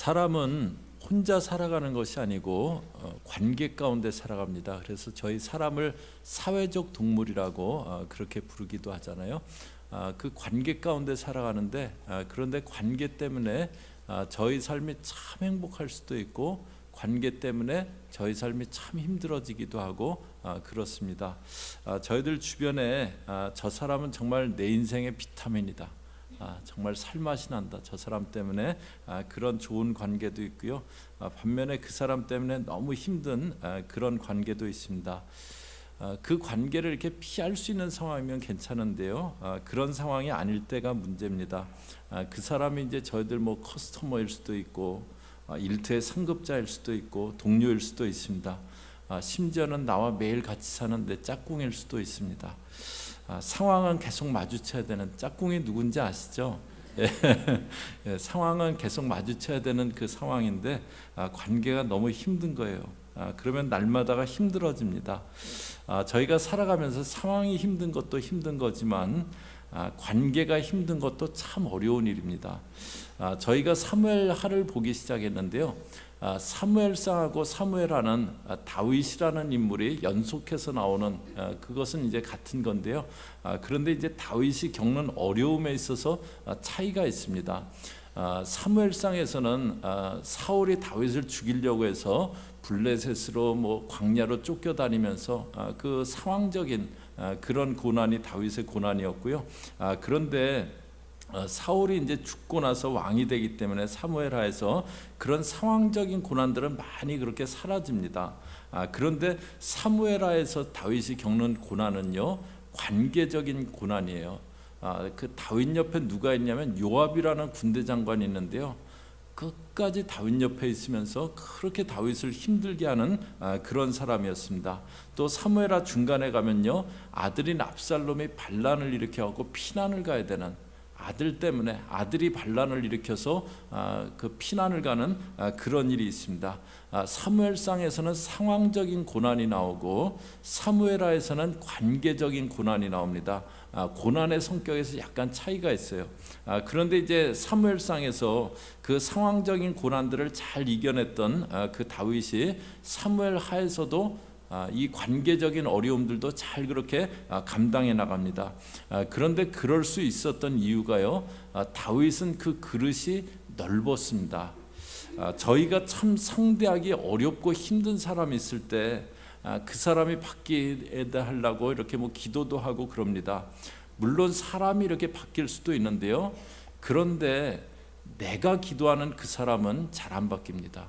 사람은 혼자 살아가는 것이 아니고 관계 가운데 살아갑니다. 그래서 저희 사람을 사회적 동물이라고 그렇게 부르기도 하잖아요. 그 관계 가운데 살아가는데 그런데 관계 때문에 저희 삶이 참 행복할 수도 있고 관계 때문에 저희 삶이 참 힘들어지기도 하고 그렇습니다. 저희들 주변에 저 사람은 정말 내 인생의 비타민이다. 정말 살맛이 난다. 저 사람 때문에 그런 좋은 관계도 있고요. 반면에 그 사람 때문에 너무 힘든 그런 관계도 있습니다. 그 관계를 이렇게 피할 수 있는 상황이면 괜찮은데요. 그런 상황이 아닐 때가 문제입니다. 그 사람이 이제 저희들 뭐 커스터머일 수도 있고 일터의 상급자일 수도 있고 동료일 수도 있습니다. 심지어는 나와 매일 같이 사는 내 짝꿍일 수도 있습니다. 상황은 계속 마주쳐야 되는, 짝꿍이 누군지 아시죠? 예, 상황은 계속 마주쳐야 되는 그 상황인데 관계가 너무 힘든 거예요. 그러면 날마다가 힘들어집니다. 저희가 살아가면서 상황이 힘든 것도 힘든 거지만 관계가 힘든 것도 참 어려운 일입니다. 저희가 사무엘하를 보기 시작했는데요. 사무엘상하고 사무엘하는 다윗이라는 인물이 연속해서 나오는 그것은 이제 같은 건데요. 그런데 이제 다윗이 겪는 어려움에 있어서 차이가 있습니다. 사무엘상에서는 사울이 다윗을 죽이려고 해서 블레셋으로 뭐 광야로 쫓겨다니면서 그 상황적인 그런 고난이 다윗의 고난이었고요. 그런데 사울이 이제 죽고 나서 왕이 되기 때문에 사무엘하에서 그런 상황적인 고난들은 많이 그렇게 사라집니다. 그런데 사무엘하에서 다윗이 겪는 고난은요, 관계적인 고난이에요. 그 다윗 옆에 누가 있냐면 요압이라는 군대 장관이 있는데요. 끝까지 다윗 옆에 있으면서 그렇게 다윗을 힘들게 하는 그런 사람이었습니다. 또 사무엘하 중간에 가면요, 아들인 압살롬이 반란을 일으켜갖고 피난을 가야 되는, 아들 때문에 아들이 반란을 일으켜서 그 피난을 가는 그런 일이 있습니다. 사무엘상에서는 상황적인 고난이 나오고 사무엘하에서는 관계적인 고난이 나옵니다. 고난의 성격에서 약간 차이가 있어요. 그런데 이제 사무엘상에서 그 상황적인 고난들을 잘 이겨냈던 그 다윗이 사무엘하에서도 이 관계적인 어려움들도 잘 그렇게 감당해 나갑니다. 그런데 그럴 수 있었던 이유가요, 다윗은 그 그릇이 넓었습니다. 저희가 참 상대하기 어렵고 힘든 사람이 있을 때 그 사람이 바뀌게 하려고 이렇게 뭐 기도도 하고 그럽니다. 물론 사람이 이렇게 바뀔 수도 있는데요. 그런데 내가 기도하는 그 사람은 잘 안 바뀝니다.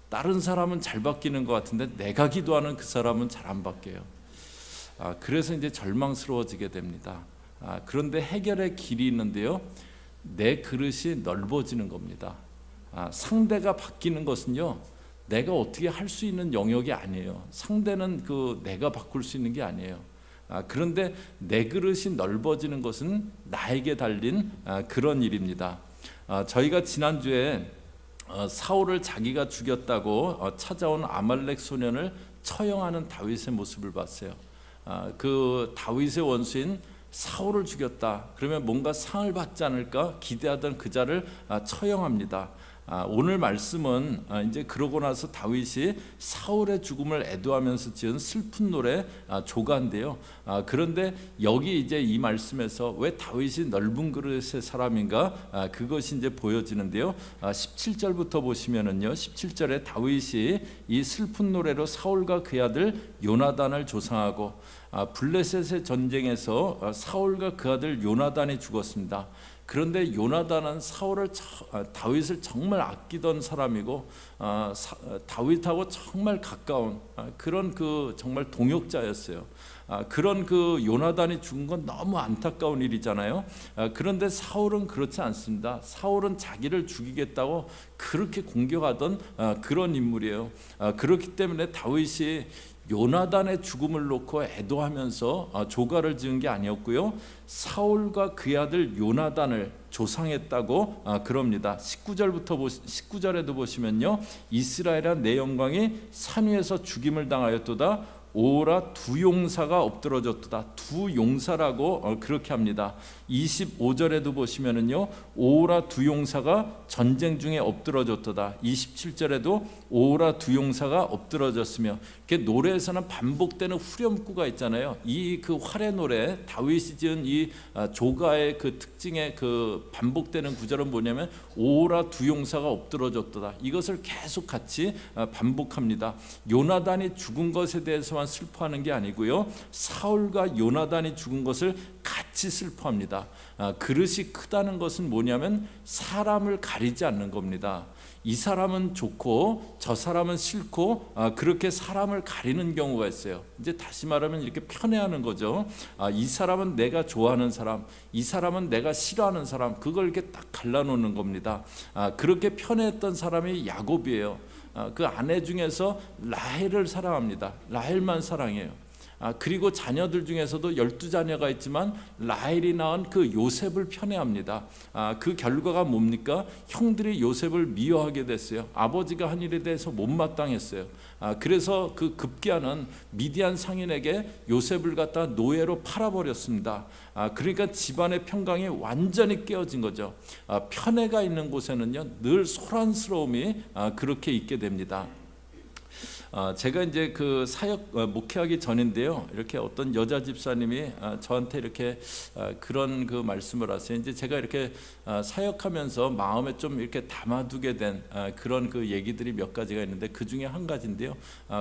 다른 사람은 잘 바뀌는 것 같은데 내가 기도하는 그 사람은 잘 안 바뀌어요. 그래서 이제 절망스러워지게 됩니다. 그런데 해결의 길이 있는데요. 내 그릇이 넓어지는 겁니다. 상대가 바뀌는 것은요, 내가 어떻게 할 수 있는 영역이 아니에요. 상대는 그 내가 바꿀 수 있는 게 아니에요. 그런데 내 그릇이 넓어지는 것은 나에게 달린 그런 일입니다. 저희가 지난주에 사울을 자기가 죽였다고 찾아온 아말렉 소년을 처형하는 다윗의 모습을 봤어요. 그 다윗의 원수인 사울을 죽였다. 그러면 뭔가 상을 받지 않을까 기대하던 그 자를 처형합니다. 오늘 말씀은 이제 그러고 나서 다윗이 사울의 죽음을 애도하면서 지은 슬픈 노래 조가인데요. 그런데 여기 이제 이 말씀에서 왜 다윗이 넓은 그릇의 사람인가, 그것이 이제 보여지는데요. 17절부터 보시면은요, 17절에 다윗이 이 슬픈 노래로 사울과 그의 아들 요나단을 조상하고 블레셋의 전쟁에서 사울과 그 아들 요나단이 죽었습니다. 그런데 요나단은 다윗을 정말 아끼던 사람이고 다윗하고 정말 가까운 그런 그 정말 동역자였어요. 그런 그 요나단이 죽은 건 너무 안타까운 일이잖아요. 그런데 사울은 그렇지 않습니다. 사울은 자기를 죽이겠다고 그렇게 공격하던 그런 인물이에요. 그렇기 때문에 다윗이 요나단의 죽음을 놓고 애도하면서 조가를 지은 게 아니었고요, 사울과 그의 아들 요나단을 조상했다고 그럽니다. 19절에도 보시면요, 이스라엘아 내 영광이 산 위에서 죽임을 당하였도다. 오라 두 용사가 엎드러졌도다. 두 용사라고 그렇게 합니다. 25절에도 보시면은요, 오라 두 용사가 전쟁 중에 엎드러졌도다. 27절에도 오라 두 용사가 엎드러졌으며, 이렇게 노래에서는 반복되는 후렴구가 있잖아요. 이 그 활의 노래, 다윗이 지은 이 조가의 그 특징의 그 반복되는 구절은 뭐냐면 오라 두 용사가 엎드러졌도다. 이것을 계속 같이 반복합니다. 요나단이 죽은 것에 대해서만 슬퍼하는 게 아니고요, 사울과 요나단이 죽은 것을 같이 슬퍼합니다. 그릇이 크다는 것은 뭐냐면 사람을 가리지 않는 겁니다. 이 사람은 좋고 저 사람은 싫고 그렇게 사람을 가리는 경우가 있어요. 이제 다시 말하면 이렇게 편애하는 거죠. 이 사람은 내가 좋아하는 사람, 이 사람은 내가 싫어하는 사람, 그걸 이렇게 딱 갈라놓는 겁니다. 그렇게 편애했던 사람이 야곱이에요. 그 아내 중에서 라헬을 사랑합니다. 라헬만 사랑해요. 그리고 자녀들 중에서도 12자녀가 있지만 라헬이 낳은 그 요셉을 편애합니다. 그 결과가 뭡니까? 형들이 요셉을 미워하게 됐어요. 아버지가 한 일에 대해서 못마땅했어요. 그래서 그 급기야는 미디안 상인에게 요셉을 갖다 노예로 팔아버렸습니다. 그러니까 집안의 평강이 완전히 깨어진 거죠. 편애가 있는 곳에는요, 늘 소란스러움이 그렇게 있게 됩니다. 제가 이제 그 사역 목회하기 전인데요, 이렇게 어떤 여자 집사님이 저한테 이렇게 그런 그 말씀을 하세요. 이제 제가 이렇게 사역하면서 마음에 좀 이렇게 담아두게 된 그런 그 얘기들이 몇 가지가 있는데, 그 중에 한 가지인데요,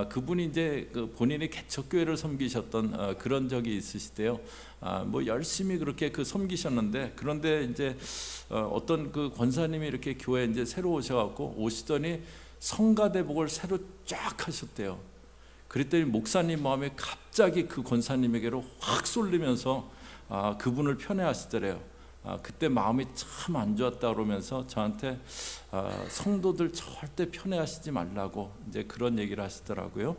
그분이 이제 그 본인이 개척교회를 섬기셨던 그런 적이 있으시대요. 뭐 열심히 그렇게 그 섬기셨는데, 그런데 이제 어떤 그 권사님이 이렇게 교회에 이제 새로 오셔갖고 오시더니 성가대복을 새로 쫙 하셨대요. 그랬더니 목사님 마음에 갑자기 그 권사님에게로 확 쏠리면서 그분을 편애하시더래요. 그때 마음이 참 안 좋았다 그러면서 저한테 성도들 절대 편애하시지 말라고 이제 그런 얘기를 하시더라고요.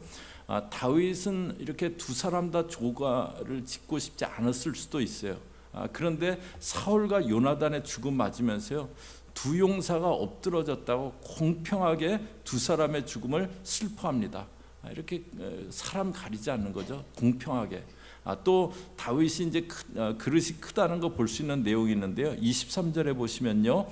다윗은 이렇게 두 사람 다 조가를 짓고 싶지 않았을 수도 있어요. 그런데 사울과 요나단의 죽음 맞으면서요, 두 용사가 엎드러졌다고 공평하게 두 사람의 죽음을 슬퍼합니다. 이렇게 사람 가리지 않는 거죠. 공평하게. 또 다윗이 이제 그릇이 크다는 거 볼 수 있는 내용이 있는데요, 23절에 보시면요,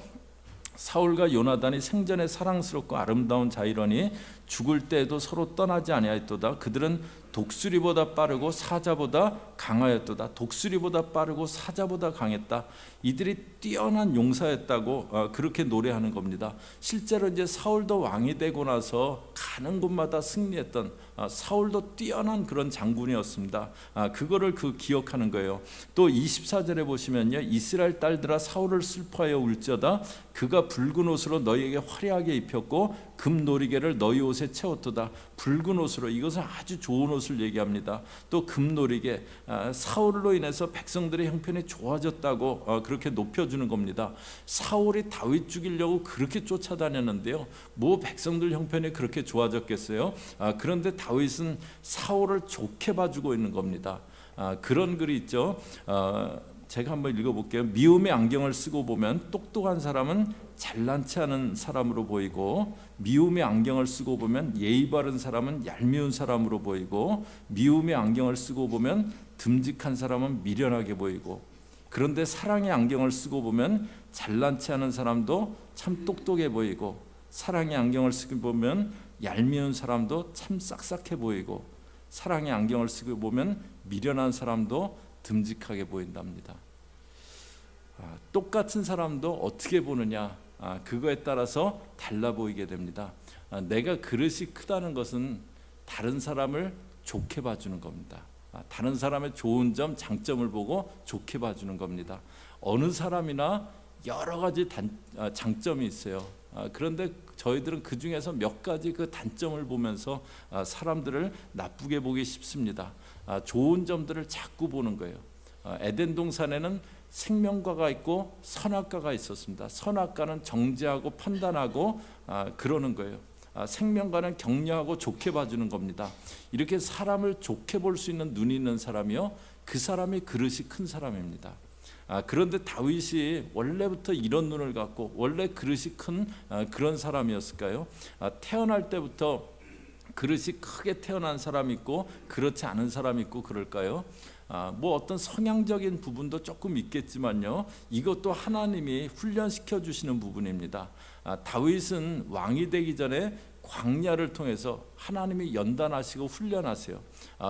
사울과 요나단이 생전에 사랑스럽고 아름다운 자이러니 죽을 때에도 서로 떠나지 아니하였도다. 그들은 독수리보다 빠르고 사자보다 강하였도다. 독수리보다 빠르고 사자보다 강했다. 이들이 뛰어난 용사였다고 그렇게 노래하는 겁니다. 실제로 이제 사울도 왕이 되고 나서 가는 곳마다 승리했던 사울도 뛰어난 그런 장군이었습니다. 그거를 기억하는 거예요. 또 24절에 보시면요, 이스라엘 딸들아 사울을 슬퍼하여 울지어다. 그가 붉은 옷으로 너희에게 화려하게 입혔고 금노리개를 너희 옷에 채웠도다. 붉은 옷으로, 이것은 아주 좋은 옷을 얘기합니다. 또 금노리개, 사울로 인해서 백성들의 형편이 좋아졌다고 그렇게 높여주는 겁니다. 사울이 다윗 죽이려고 그렇게 쫓아다녔는데요, 뭐 백성들 형편이 그렇게 좋아졌겠어요? 그런데 다윗은 사울을 좋게 봐주고 있는 겁니다. 그런 글이 있죠. 제가 한번 읽어볼게요. 미움의 안경을 쓰고 보면 똑똑한 사람은 잘난 체 하는 사람으로 보이고, 미움의 안경을 쓰고 보면 예의 바른 사람은 얄미운 사람으로 보이고, 미움의 안경을 쓰고 보면 듬직한 사람은 미련하게 보이고, 그런데 사랑의 안경을 쓰고 보면 잘난 체 하는 사람도 참 똑똑해 보이고, 사랑의 안경을 쓰고 보면 얄미운 사람도 참 싹싹해 보이고, 사랑의 안경을 쓰고 보면 미련한 사람도 듬직하게 보인답니다. 똑같은 사람도 어떻게 보느냐, 그거에 따라서 달라 보이게 됩니다. 내가 그릇이 크다는 것은 다른 사람을 좋게 봐주는 겁니다. 다른 사람의 좋은 점, 장점을 보고 좋게 봐주는 겁니다. 어느 사람이나 여러 가지 장점이 있어요. 그런데 저희들은 그 중에서 몇 가지 그 단점을 보면서 사람들을 나쁘게 보기 쉽습니다. 좋은 점들을 자꾸 보는 거예요. 에덴 동산에는 생명과가 있고 선악과가 있었습니다. 선악과는 정죄하고 판단하고 그러는 거예요. 생명과는 격려하고 좋게 봐주는 겁니다. 이렇게 사람을 좋게 볼 수 있는 눈이 있는 사람이요, 그 사람이 그릇이 큰 사람입니다. 그런데 다윗이 원래부터 이런 눈을 갖고 원래 그릇이 큰 그런 사람이었을까요? 태어날 때부터 그릇이 크게 태어난 사람이 있고 그렇지 않은 사람이 있고 그럴까요? 뭐 어떤 성향적인 부분도 조금 있겠지만요, 이것도 하나님이 훈련시켜 주시는 부분입니다. 다윗은 왕이 되기 전에 광야를 통해서 하나님이 연단하시고 훈련하세요.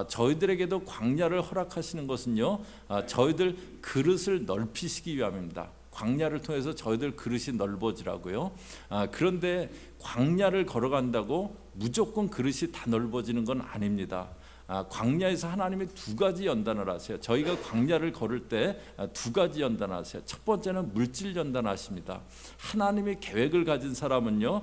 저희들에게도 광야를 허락하시는 것은요, 저희들 그릇을 넓히시기 위함입니다. 광야를 통해서 저희들 그릇이 넓어지라고요. 그런데 광야를 걸어간다고 무조건 그릇이 다 넓어지는 건 아닙니다. 광야에서 하나님이 두 가지 연단을 하세요. 저희가 광야를 걸을 때 두 가지 연단을 하세요. 첫 번째는 물질 연단하십니다. 하나님이 계획을 가진 사람은요,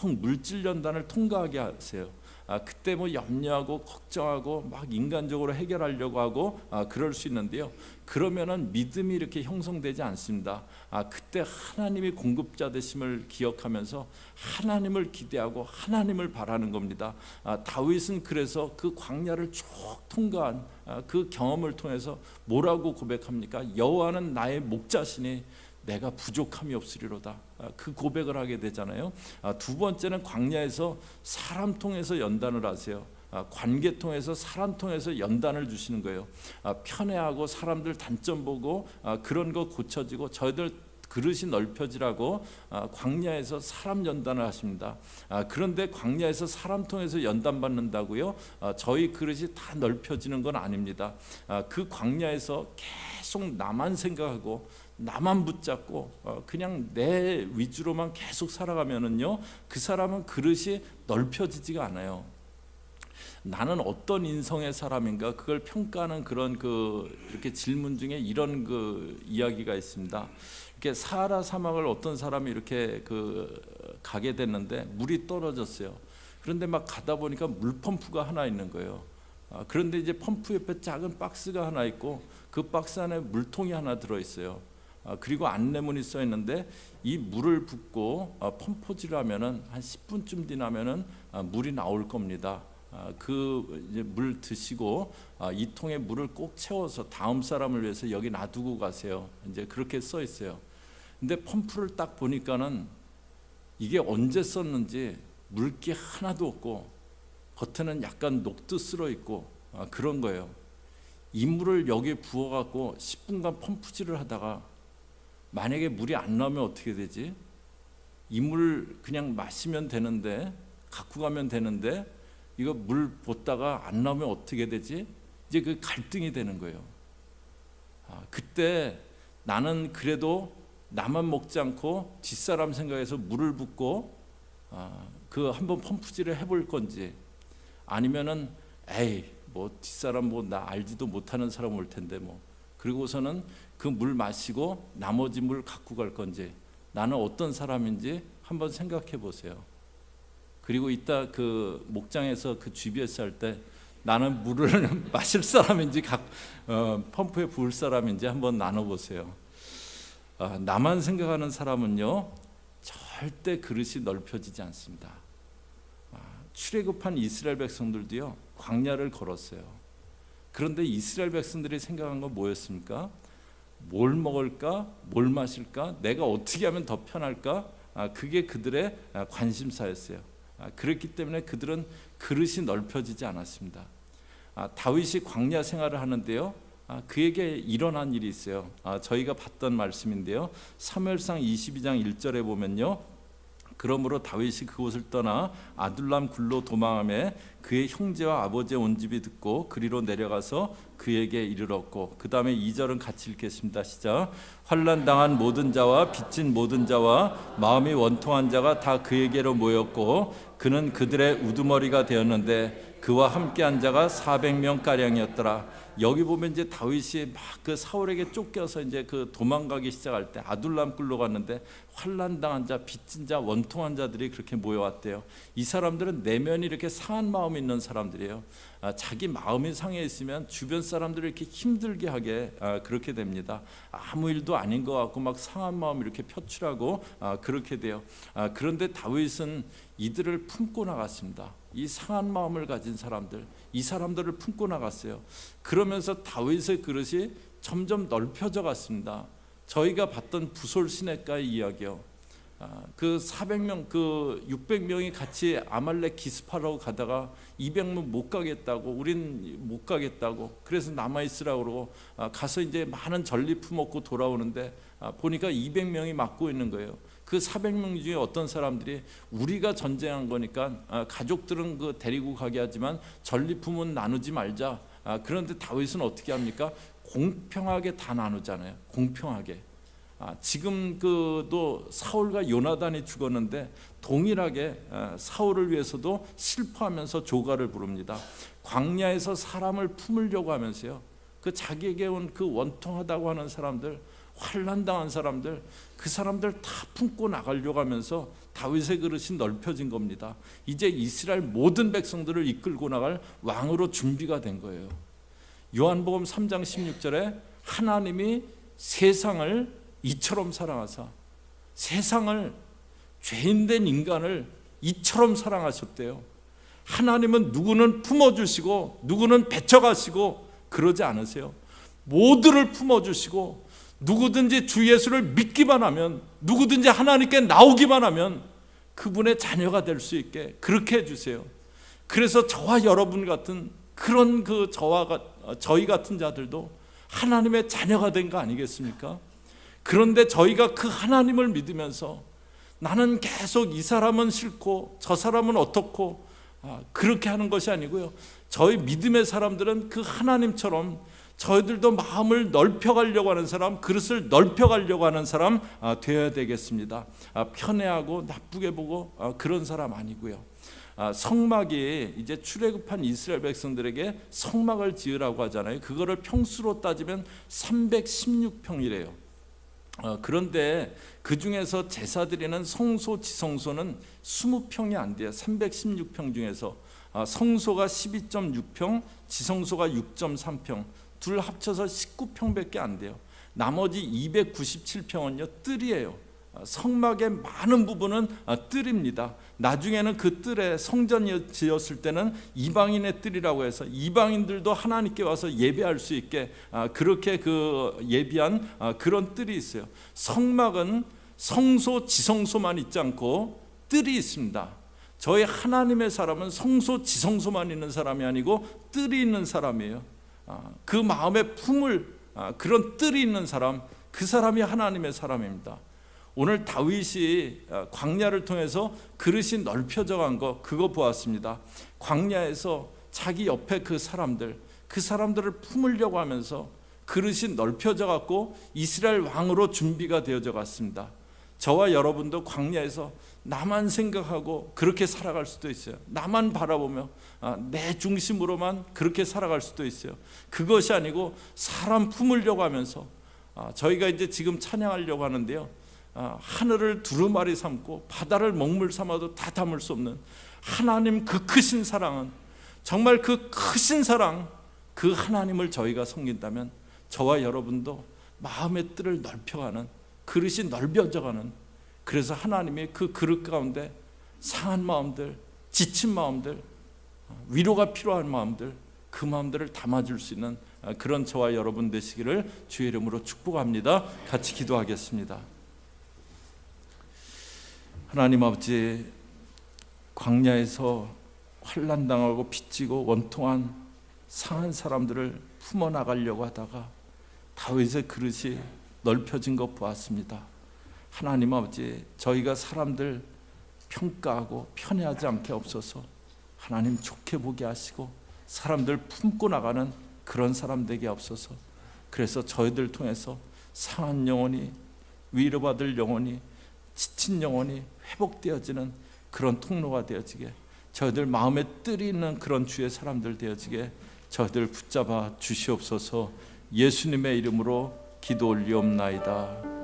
꼭 물질 연단을 통과하게 하세요. 그때 뭐 염려하고 걱정하고 막 인간적으로 해결하려고 하고 그럴 수 있는데요, 그러면은 믿음이 이렇게 형성되지 않습니다. 그때 하나님이 공급자 되심을 기억하면서 하나님을 기대하고 하나님을 바라는 겁니다. 다윗은 그래서 그 광야를 쭉 통과한 그 경험을 통해서 뭐라고 고백합니까? 여호와는 나의 목자시니 내가 부족함이 없으리로다. 그 고백을 하게 되잖아요. 두 번째는 광야에서 사람 통해서 연단을 하세요. 관계 통해서 사람 통해서 연단을 주시는 거예요. 편애하고 사람들 단점 보고 그런 거 고쳐지고 저희들 그릇이 넓혀지라고 광야에서 사람 연단을 하십니다. 그런데 광야에서 사람 통해서 연단 받는다고요? 저희 그릇이 다 넓혀지는 건 아닙니다. 그 광야에서 계속 나만 생각하고 나만 붙잡고 그냥 내 위주로만 계속 살아가면은요, 그 사람은 그릇이 넓혀지지가 않아요. 나는 어떤 인성의 사람인가, 그걸 평가하는 그런 이렇게 질문 중에 이런 이야기가 있습니다. 이렇게 사하라 사막을 어떤 사람이 이렇게 가게 됐는데 물이 떨어졌어요. 그런데 막 가다 보니까 물 펌프가 하나 있는 거예요. 그런데 이제 펌프 옆에 작은 박스가 하나 있고 그 박스 안에 물통이 하나 들어 있어요. 그리고 안내문이 써 있는데 이 물을 붓고 펌프질을 하면은 한 10분쯤 지나면은 물이 나올 겁니다. 이제 물 드시고 이 통에 물을 꼭 채워서 다음 사람을 위해서 여기 놔두고 가세요. 이제 그렇게 써 있어요. 근데 펌프를 딱 보니까는 이게 언제 썼는지 물기 하나도 없고 겉에는 약간 녹두 쓸어 있고 그런 거예요. 이 물을 여기에 부어 갖고 10분간 펌프질을 하다가 만약에 물이 안 나오면 어떻게 되지? 이 물 그냥 마시면 되는데, 갖고 가면 되는데, 이거 물 붓다가 안 나오면 어떻게 되지? 이제 그 갈등이 되는 거예요. 그때 나는 그래도 나만 먹지 않고 뒷사람 생각해서 물을 붓고 한번 펌프질을 해볼 건지, 아니면은 에이 뭐 뒷사람 뭐 나 알지도 못하는 사람 올 텐데 뭐, 그리고서는 그 물 마시고 나머지 물 갖고 갈 건지, 나는 어떤 사람인지 한번 생각해 보세요. 그리고 이따 그 목장에서 그 GBS 할 때 나는 물을 마실 사람인지 펌프에 부을 사람인지 한번 나눠보세요. 나만 생각하는 사람은요, 절대 그릇이 넓혀지지 않습니다. 출애굽한 이스라엘 백성들도요, 광야를 걸었어요. 그런데 이스라엘 백성들이 생각한 건 뭐였습니까? 뭘 먹을까? 뭘 마실까? 내가 어떻게 하면 더 편할까? 그게 그들의 관심사였어요. 그렇기 때문에 그들은 그릇이 넓혀지지 않았습니다. 다윗이 광야 생활을 하는데요, 그에게 일어난 일이 있어요. 저희가 봤던 말씀인데요, 사무엘상 22장 1절에 보면요, 그러므로 다윗이 그곳을 떠나 아둘람 굴로 도망하며 그의 형제와 아버지의 온 집이 듣고 그리로 내려가서 그에게 이르렀고, 그 다음에 2절은 같이 읽겠습니다. 시작. 환난 당한 모든 자와 빚진 모든 자와 마음이 원통한 자가 다 그에게로 모였고 그는 그들의 우두머리가 되었는데 그와 함께한 자가 400명 가량이었더라. 여기 보면 이제 다윗이 막 그 사울에게 쫓겨서 이제 도망가기 시작할 때 아둘람 굴로 갔는데 환난 당한 자, 빚진 자, 원통한 자들이 그렇게 모여왔대요. 이 사람들은 내면이 이렇게 상한 마음이 있는 사람들이에요. 자기 마음이 상해 있으면 주변 사람들을 이렇게 힘들게 하게 그렇게 됩니다. 아무 일도 아닌 것 같고 막 상한 마음 이렇게 표출하고 그렇게 돼요. 그런데 다윗은 이들을 품고 나갔습니다. 이 상한 마음을 가진 사람들, 이 사람들을 품고 나갔어요. 그러면서 다윗의 그릇이 점점 넓혀져 갔습니다. 저희가 봤던 부솔 시냇가의 이야기요, 그 400명, 그 600명이 같이 아말렉 기습하러 가다가 200명 못 가겠다고, 우린 못 가겠다고, 그래서 남아 있으라고 그러고 가서 이제 많은 전리품 먹고 돌아오는데 보니까 200명이 막고 있는 거예요. 그 400명 중에 어떤 사람들이 우리가 전쟁한 거니까 가족들은 그 데리고 가게 하지만 전리품은 나누지 말자. 그런데 다윗은 어떻게 합니까? 공평하게 다 나누잖아요. 공평하게. 지금 그도 사울과 요나단이 죽었는데 동일하게 사울을 위해서도 슬퍼하면서 조가를 부릅니다. 광야에서 사람을 품으려고 하면서요, 그 자기에게 온 그 원통하다고 하는 사람들, 환난당한 사람들, 그 사람들 다 품고 나가려고 하면서 다윗의 그릇이 넓혀진 겁니다. 이제 이스라엘 모든 백성들을 이끌고 나갈 왕으로 준비가 된 거예요. 요한복음 3장 16절에 하나님이 세상을 이처럼 사랑하사, 세상을, 죄인된 인간을 이처럼 사랑하셨대요. 하나님은 누구는 품어주시고 누구는 배척하시고 그러지 않으세요. 모두를 품어주시고 누구든지 주 예수를 믿기만 하면, 누구든지 하나님께 나오기만 하면 그분의 자녀가 될 수 있게 그렇게 해주세요. 그래서 저와 여러분 같은 그런 저희 같은 자들도 하나님의 자녀가 된 거 아니겠습니까? 그런데 저희가 그 하나님을 믿으면서 나는 계속 이 사람은 싫고 저 사람은 어떻고 그렇게 하는 것이 아니고요, 저희 믿음의 사람들은 그 하나님처럼 저희들도 마음을 넓혀가려고 하는 사람, 그릇을 넓혀가려고 하는 사람 되어야 되겠습니다. 편애하고 나쁘게 보고 그런 사람 아니고요. 성막이 이제 출애굽한 이스라엘 백성들에게 성막을 지으라고 하잖아요. 그거를 평수로 따지면 316평이래요. 그런데 그 중에서 제사 드리는 성소 지성소는 20평이 안 돼요. 316평 중에서 성소가 12.6평, 지성소가 6.3평, 둘 합쳐서 19평밖에 안 돼요. 나머지 297평은요 뜰이에요. 성막의 많은 부분은 뜰입니다. 나중에는 그 뜰에 성전이 지었을 때는 이방인의 뜰이라고 해서 이방인들도 하나님께 와서 예배할 수 있게 그렇게 그 예비한 그런 뜰이 있어요. 성막은 성소 지성소만 있지 않고 뜰이 있습니다. 저희 하나님의 사람은 성소 지성소만 있는 사람이 아니고 뜰이 있는 사람이에요. 그 마음에 품을 그런 뜰이 있는 사람, 그 사람이 하나님의 사람입니다. 오늘 다윗이 광야를 통해서 그릇이 넓혀져 간 거, 그거 보았습니다. 광야에서 자기 옆에 그 사람들을 품으려고 하면서 그릇이 넓혀져 갔고 이스라엘 왕으로 준비가 되어져 갔습니다. 저와 여러분도 광야에서 나만 생각하고 그렇게 살아갈 수도 있어요. 나만 바라보며 내 중심으로만 그렇게 살아갈 수도 있어요. 그것이 아니고 사람 품으려고 하면서 저희가 이제 지금 찬양하려고 하는데요, 하늘을 두루마리 삼고 바다를 먹물 삼아도 다 담을 수 없는 하나님 그 크신 사랑은, 정말 그 크신 사랑, 그 하나님을 저희가 섬긴다면 저와 여러분도 마음의 뜰을 넓혀가는, 그릇이 넓어져가는, 그래서 하나님이 그 그릇 가운데 상한 마음들, 지친 마음들, 위로가 필요한 마음들, 그 마음들을 담아줄 수 있는 그런 저와 여러분 되시기를 주의 이름으로 축복합니다. 같이 기도하겠습니다. 하나님 아버지, 광야에서 환난당하고 빚지고 원통한 상한 사람들을 품어나가려고 하다가 다윗의 그릇이 넓혀진 것 보았습니다. 하나님 아버지, 저희가 사람들 평가하고 편애하지 않게 없어서 하나님 좋게 보게 하시고 사람들 품고 나가는 그런 사람 되게 없어서, 그래서 저희들 통해서 상한 영혼이, 위로받을 영혼이, 지친 영혼이 회복되어지는 그런 통로가 되어지게, 저희들 마음에 뜰이 있는 그런 주의 사람들 되어지게 저희들 붙잡아 주시옵소서. 예수님의 이름으로 기도 올리옵나이다.